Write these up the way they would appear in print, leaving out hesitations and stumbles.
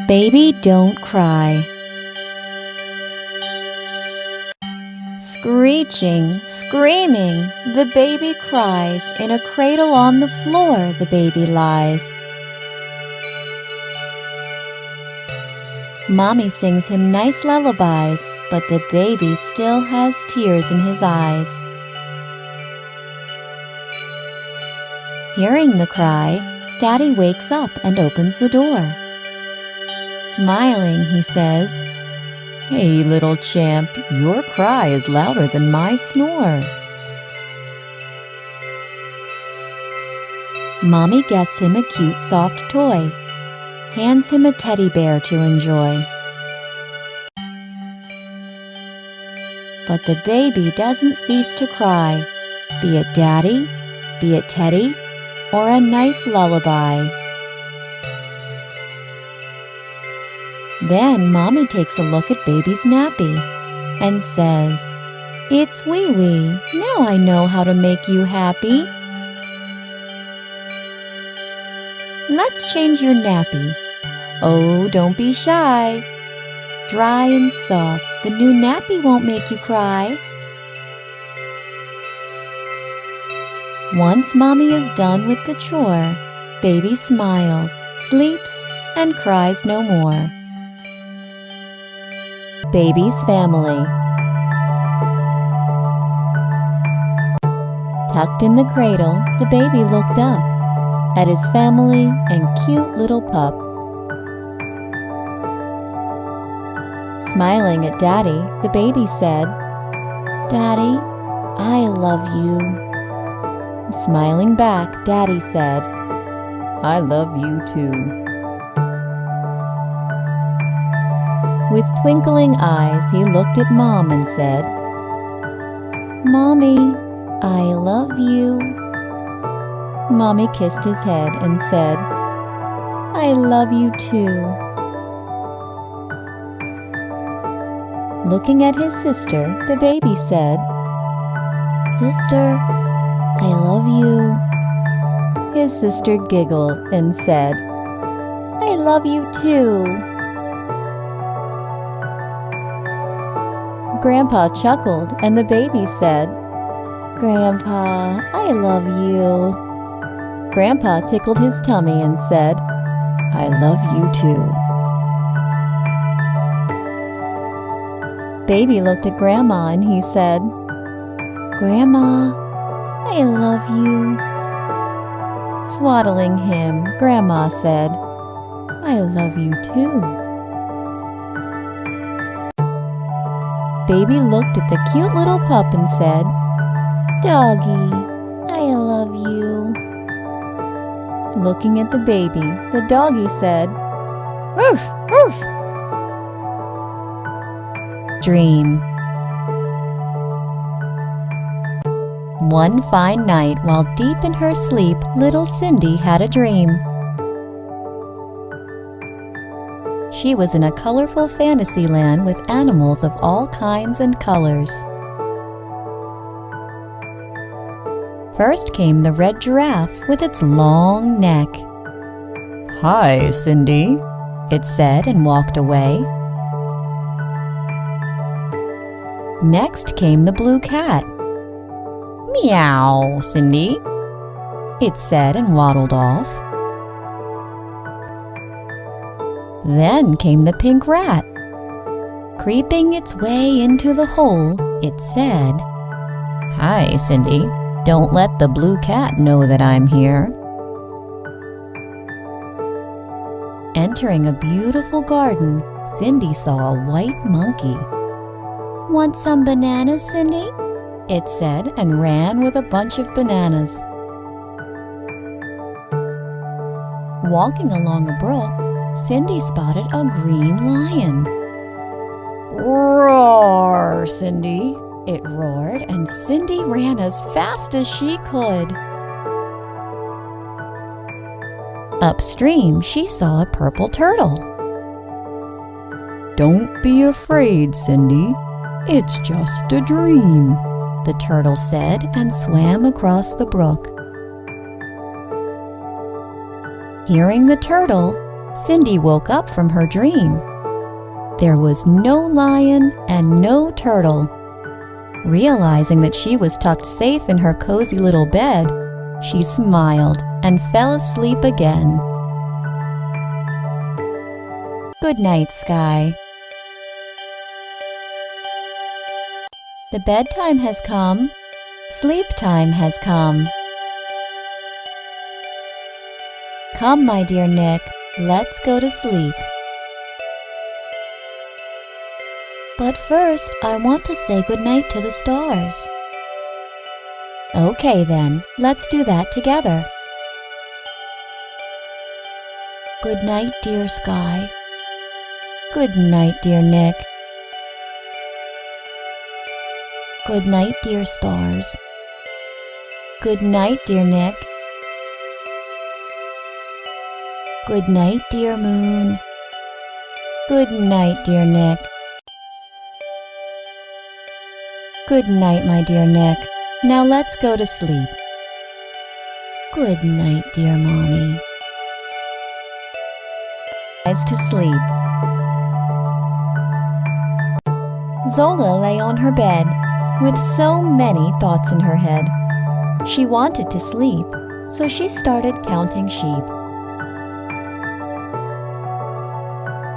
Baby, don't cry. Screeching, screaming, the baby cries. In a cradle on the floor, the baby lies. Mommy sings him nice lullabies, but the baby still has tears in his eyes. Hearing the cry, Daddy wakes up and opens the door. Smiling, he says, "Hey, little champ, your cry is louder than my snore." Mommy gets him a cute soft toy, hands him a teddy bear to enjoy. But the baby doesn't cease to cry, be it Daddy, be it Teddy, or a nice lullaby. Then Mommy takes a look at baby's nappy and says, "It's wee-wee, now I know how to make you happy. Let's change your nappy. Oh, don't be shy. Dry and soft, the new nappy won't make you cry." Once Mommy is done with the chore, baby smiles, sleeps, and cries no more. Baby's family. Tucked in the cradle, the baby looked up at his family and cute little pup. Smiling at Daddy, the baby said, "Daddy, I love you." Smiling back, Daddy said, "I love you too." With twinkling eyes, he looked at Mom and said, "Mommy, I love you." Mommy kissed his head and said, "I love you too." Looking at his sister, the baby said, "Sister, I love you." His sister giggled and said, "I love you too." Grandpa chuckled and the baby said, "Grandpa, I love you." Grandpa tickled his tummy and said, "I love you too." Baby looked at Grandma and he said, "Grandma, I love you." Swaddling him, Grandma said, "I love you too." Baby looked at the cute little pup and said, "Doggy, I love you." Looking at the baby, the doggy said, "Woof, woof." Dream. One fine night, while deep in her sleep, little Cindy had a dream. She was in a colorful fantasy land with animals of all kinds and colors. First came the red giraffe with its long neck. "Hi, Cindy," it said and walked away. Next came the blue cat. "Meow, Cindy," it said and waddled off. Then came the pink rat. Creeping its way into the hole, it said, "Hi, Cindy, don't let the blue cat know that I'm here." Entering a beautiful garden, Cindy saw a white monkey. "Want some bananas, Cindy?" it said and ran with a bunch of bananas. Walking along a brook, Cindy spotted a green lion. "Roar, Cindy!" it roared, and Cindy ran as fast as she could. Upstream, she saw a purple turtle. "Don't be afraid, Cindy. It's just a dream," the turtle said and swam across the brook. Hearing the turtle, Cindy woke up from her dream. There was no lion and no turtle. Realizing that she was tucked safe in her cozy little bed, she smiled and fell asleep again. Good night, sky. The bedtime has come. Sleep time has come. Come, my dear Nick, let's go to sleep. But first, I want to say goodnight to the stars. Okay then, let's do that together. Good night, dear sky. Good night, dear Nick. Good night, dear stars. Good night, dear Nick. Good night, dear moon. Good night, dear Nick. Good night, my dear Nick. Now let's go to sleep. Good night, dear Mommy. Eyes to sleep. Zola lay on her bed with so many thoughts in her head. She wanted to sleep, so she started counting sheep.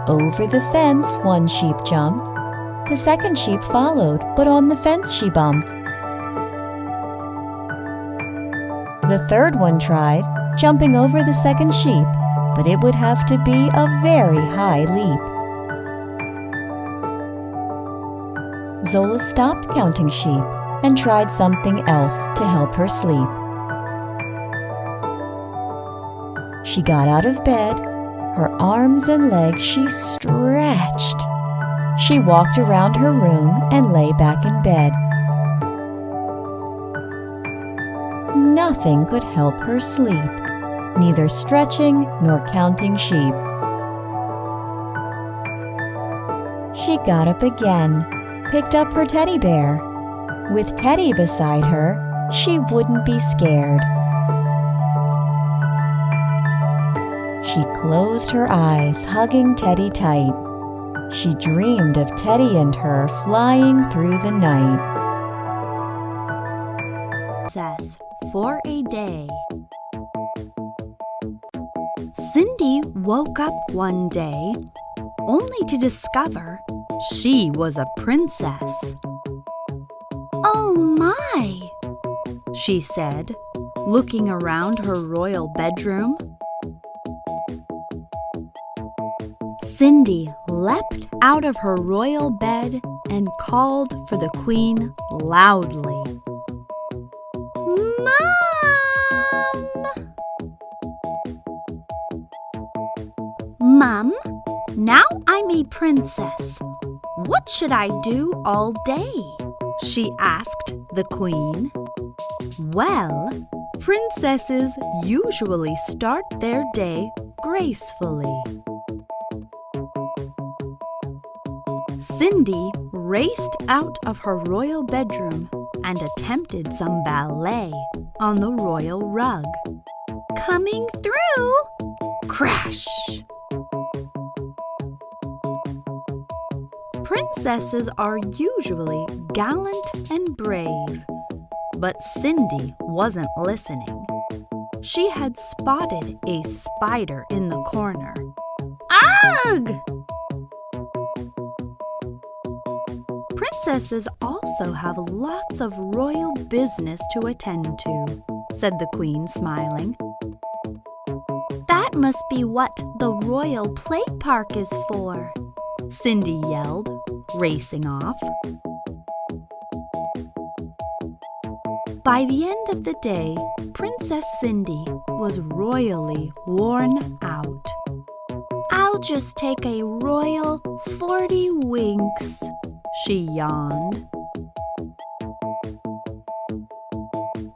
Over the fence one sheep jumped. The second sheep followed, but on the fence she bumped. The third one tried, jumping over the second sheep, but it would have to be a very high leap. Zola stopped counting sheep and tried something else to help her sleep. She got out of bed. Her arms and legs she stretched. She walked around her room and lay back in bed. Nothing could help her sleep, neither stretching nor counting sheep. She got up again, picked up her teddy bear. With Teddy beside her, she wouldn't be scared. She closed her eyes, hugging Teddy tight. She dreamed of Teddy and her flying through the night. Princess for a day. Cindy woke up one day only to discover she was a princess. "Oh my," she said, looking around her royal bedroom. Cindy leapt out of her royal bed and called for the queen loudly. "Mom! Mom, now I'm a princess. What should I do all day?" she asked the queen. "Well, princesses usually start their day gracefully." Cindy raced out of her royal bedroom and attempted some ballet on the royal rug. "Coming through!" Crash! Princesses are usually gallant and brave, but Cindy wasn't listening. She had spotted a spider in the corner. "Ugh!" Princesses also have lots of royal business to attend to, said the queen, smiling. "That must be what the royal play park is for," Cindy yelled, racing off. By the end of the day, Princess Cindy was royally worn out. "I'll just take a royal 40 winks," she yawned.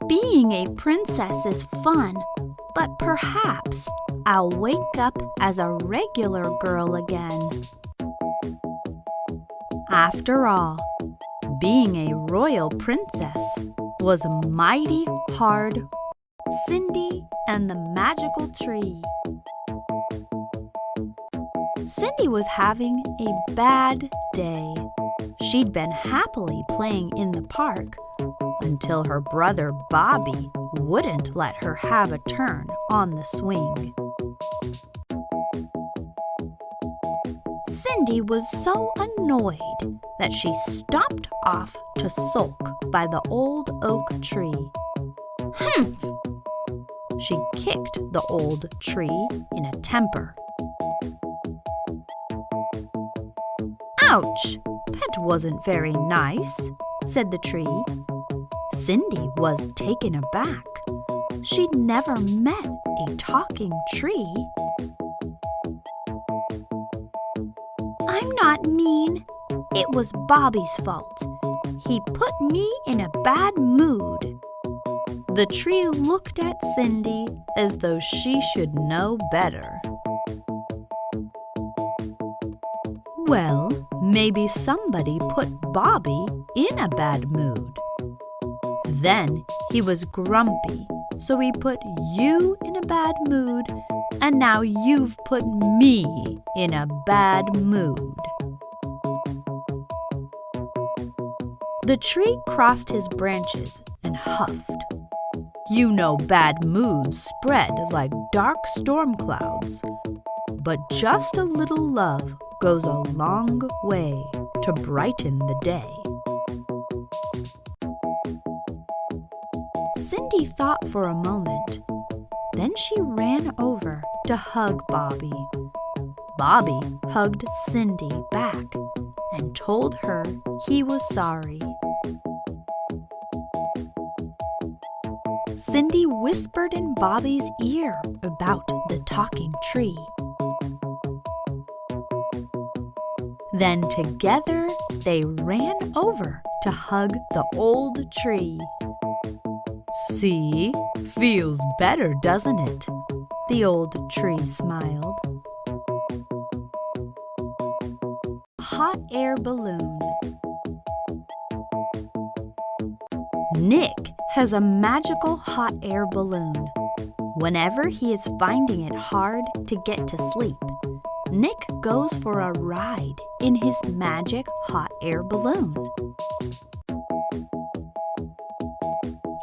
Being a princess is fun, but perhaps I'll wake up as a regular girl again. After all, being a royal princess was mighty hard. Cindy and the Magical Tree. Cindy was having a bad day. She'd been happily playing in the park until her brother Bobby wouldn't let her have a turn on the swing. Cindy was so annoyed that she stomped off to sulk by the old oak tree. Humph! She kicked the old tree in a temper. Ouch! That wasn't very nice, said the tree. Cindy was taken aback. She'd never met a talking tree. I'm not mean. It was Bobby's fault. He put me in a bad mood. The tree looked at Cindy as though she should know better. Well, maybe somebody put Bobby in a bad mood. Then he was grumpy, so he put you in a bad mood, and now you've put me in a bad mood. The tree crossed his branches and huffed. You know bad moods spread like dark storm clouds, but just a little love goes a long way to brighten the day. Cindy thought for a moment. Then she ran over to hug Bobby. Bobby hugged Cindy back and told her he was sorry. Cindy whispered in Bobby's ear about the talking tree. Then together they ran over to hug the old tree. See, feels better, doesn't it? The old tree smiled. Hot air balloon. Nick has a magical hot air balloon. Whenever he is finding it hard to get to sleep, Nick goes for a ride in his magic hot air balloon.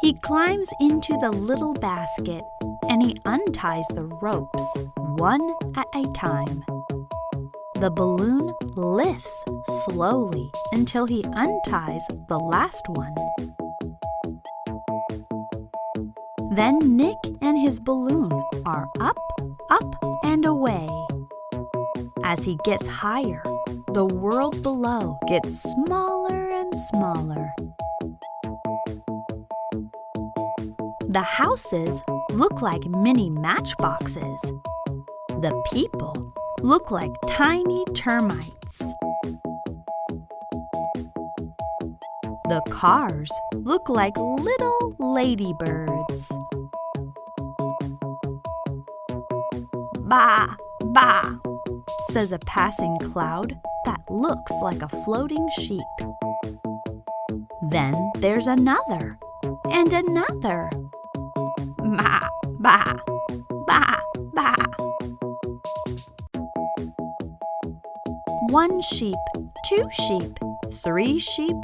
He climbs into the little basket and he unties the ropes one at a time. The balloon lifts slowly until he unties the last one. Then Nick and his balloon are up, up, and away. As he gets higher, the world below gets smaller and smaller. The houses look like mini matchboxes. The people look like tiny termites. The cars look like little ladybirds. Bah, bah, says a passing cloud that looks like a floating sheep. Then there's another and another. Bah, bah, bah, bah. One sheep, two sheep, three sheep,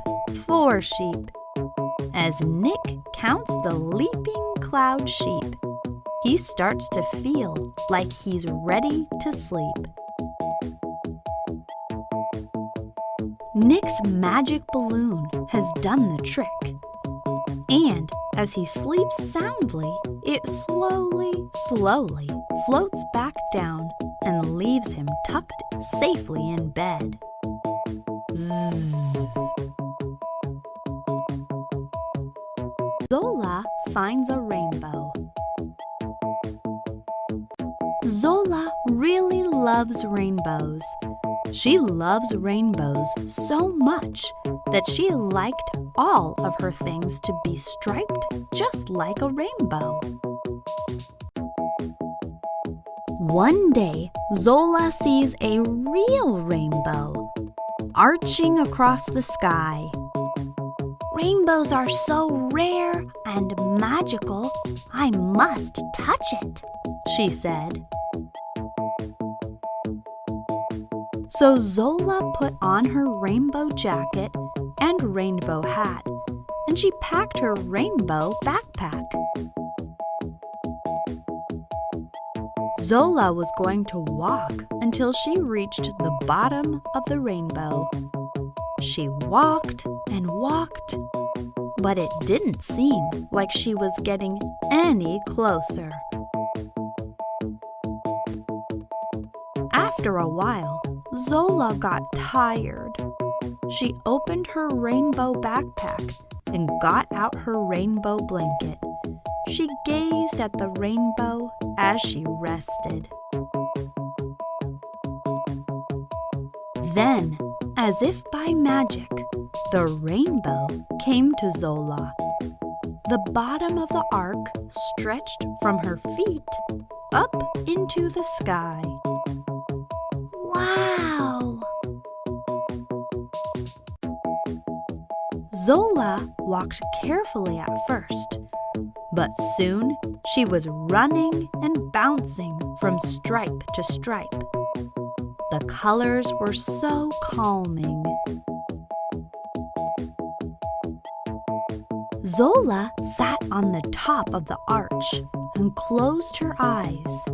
four sheep. As Nick counts the leaping cloud sheep, he starts to feel like he's ready to sleep. Nick's magic balloon has done the trick. And as he sleeps soundly, it slowly, slowly floats back down and leaves him tucked safely in bed. Zzz. Zola finds a rainbow. Zola really loves rainbows. She loves rainbows so much that she liked all of her things to be striped just like a rainbow. One day, Zola sees a real rainbow arching across the sky. Rainbows are so rare and magical, I must touch it, she said. So Zola put on her rainbow jacket and rainbow hat, and she packed her rainbow backpack. Zola was going to walk until she reached the bottom of the rainbow. She walked and walked, but it didn't seem like she was getting any closer. After a while, Zola got tired. She opened her rainbow backpack and got out her rainbow blanket. She gazed at the rainbow as she rested. Then, as if by magic, the rainbow came to Zola. The bottom of the arc stretched from her feet up into the sky. Wow! Zola walked carefully at first, but soon she was running and bouncing from stripe to stripe. The colors were so calming. Zola sat on the top of the arch and closed her eyes.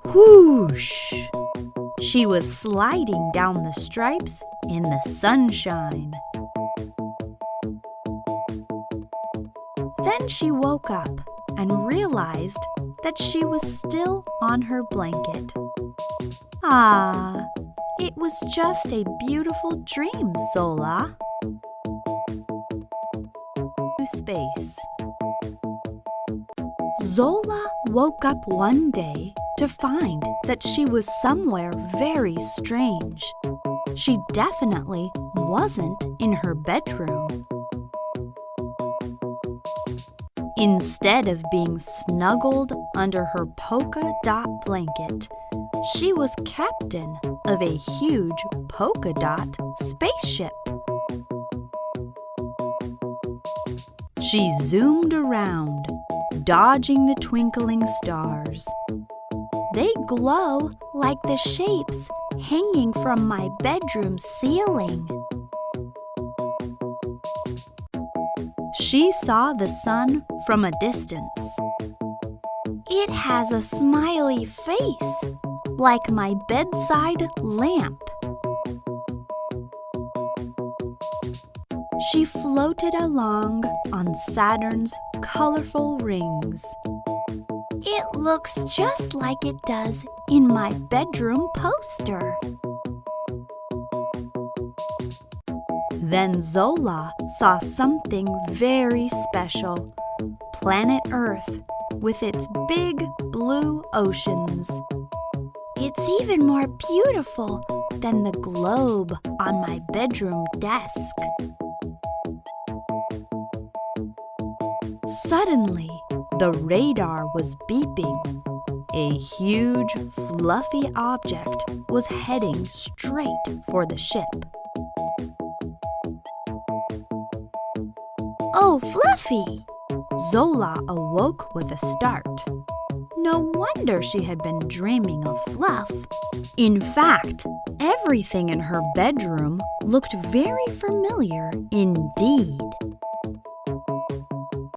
Whoosh! She was sliding down the stripes in the sunshine. Then she woke up and realized that she was still on her blanket. Ah, it was just a beautiful dream, Zola. Space. Zola woke up one day to find that she was somewhere very strange. She definitely wasn't in her bedroom. Instead of being snuggled under her polka dot blanket, she was captain of a huge polka dot spaceship. She zoomed around, dodging the twinkling stars. They glow like the shapes hanging from my bedroom ceiling. She saw the sun from a distance. It has a smiley face, like my bedside lamp. She floated along on Saturn's colorful rings. It looks just like it does in my bedroom poster. Then Zola saw something very special. Planet Earth with its big blue oceans. It's even more beautiful than the globe on my bedroom desk. Suddenly, the radar was beeping. A huge, fluffy object was heading straight for the ship. Oh, Fluffy! Zola awoke with a start. No wonder she had been dreaming of Fluff. In fact, everything in her bedroom looked very familiar indeed.